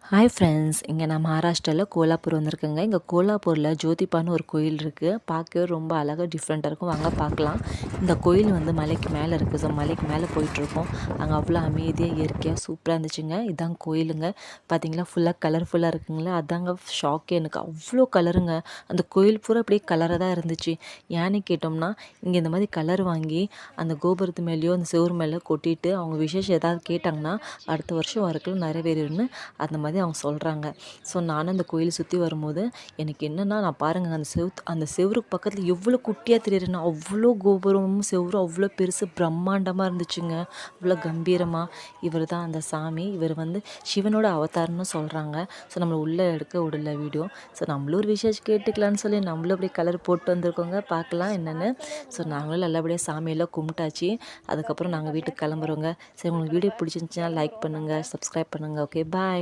Hi friends, இங்கே நான் மகாராஷ்டிராவில் கோலாப்பூர் வந்திருக்கேங்க. இங்கே கோலாப்பூரில் ஜோதிபான்னு ஒரு கோயில் இருக்குது. பார்க்கவே ரொம்ப அழகாக டிஃப்ரெண்ட்டாக இருக்கும். வாங்க பார்க்கலாம். இந்த கோயில் வந்து மலைக்கு மேலே இருக்குது. ஸோ மலைக்கு மேலே போயிட்டுருக்கோம். அங்கே அவ்வளோ அமைதியாக இயற்கையாக சூப்பராக இருந்துச்சுங்க. இதாங்க கோயிலுங்க. பார்த்தீங்களா, ஃபுல்லாக கலர்ஃபுல்லாக இருக்குங்களா. அதாங்க ஷாக்கே, எனக்கு அவ்வளோ கலருங்க. அந்த கோயில் பூரா அப்படியே கலராக தான் இருந்துச்சு. ஏன்னு கேட்டோம்னா, இங்கே இந்த மாதிரி கலர் வாங்கி அந்த கோபுரத்து மேலேயோ அந்த செவுரு மேலே கொட்டிட்டு அவங்க விசேஷம் ஏதாவது கேட்டாங்கன்னா அடுத்த வருஷம் வரைக்கும் நிறைவேறுன்னு அந்த மாதிரி அவங்க சொல்கிறாங்க. ஸோ நானும் அந்த கோயிலை சுற்றி வரும்போது எனக்கு என்னென்னா, நான் பாருங்கள் அந்த செவருக்கு பக்கத்தில் எவ்வளோ குட்டியாக தெரியுறேன்னா, அவ்வளோ கோபுரமும் செவரும் அவ்வளோ பெருசு பிரம்மாண்டமாக இருந்துச்சுங்க. அவ்வளோ கம்பீரமாக. இவர் தான் அந்த சாமி. இவர் வந்து சிவனோட அவதாரம்னு சொல்கிறாங்க. ஸோ நம்மளை உள்ளே எடுக்க விடல வீடியோ. ஸோ நம்மளும் ஒரு விசேஷம் கேட்டுக்கலான்னு சொல்லி நம்மளும் அப்படியே கலர் போட்டு வந்திருக்கோங்க. பார்க்கலாம் என்னென்னு. ஸோ நாங்களும் நல்லபடியாக சாமியெல்லாம் கும்பிட்டாச்சு. அதுக்கப்புறம் நாங்கள் வீட்டுக்கு கிளம்புறோங்க. சரி, உங்களுக்கு வீடியோ பிடிச்சிருந்துச்சுன்னா லைக் பண்ணுங்கள், சப்ஸ்கிரைப் பண்ணுங்கள். ஓகே, பாய்.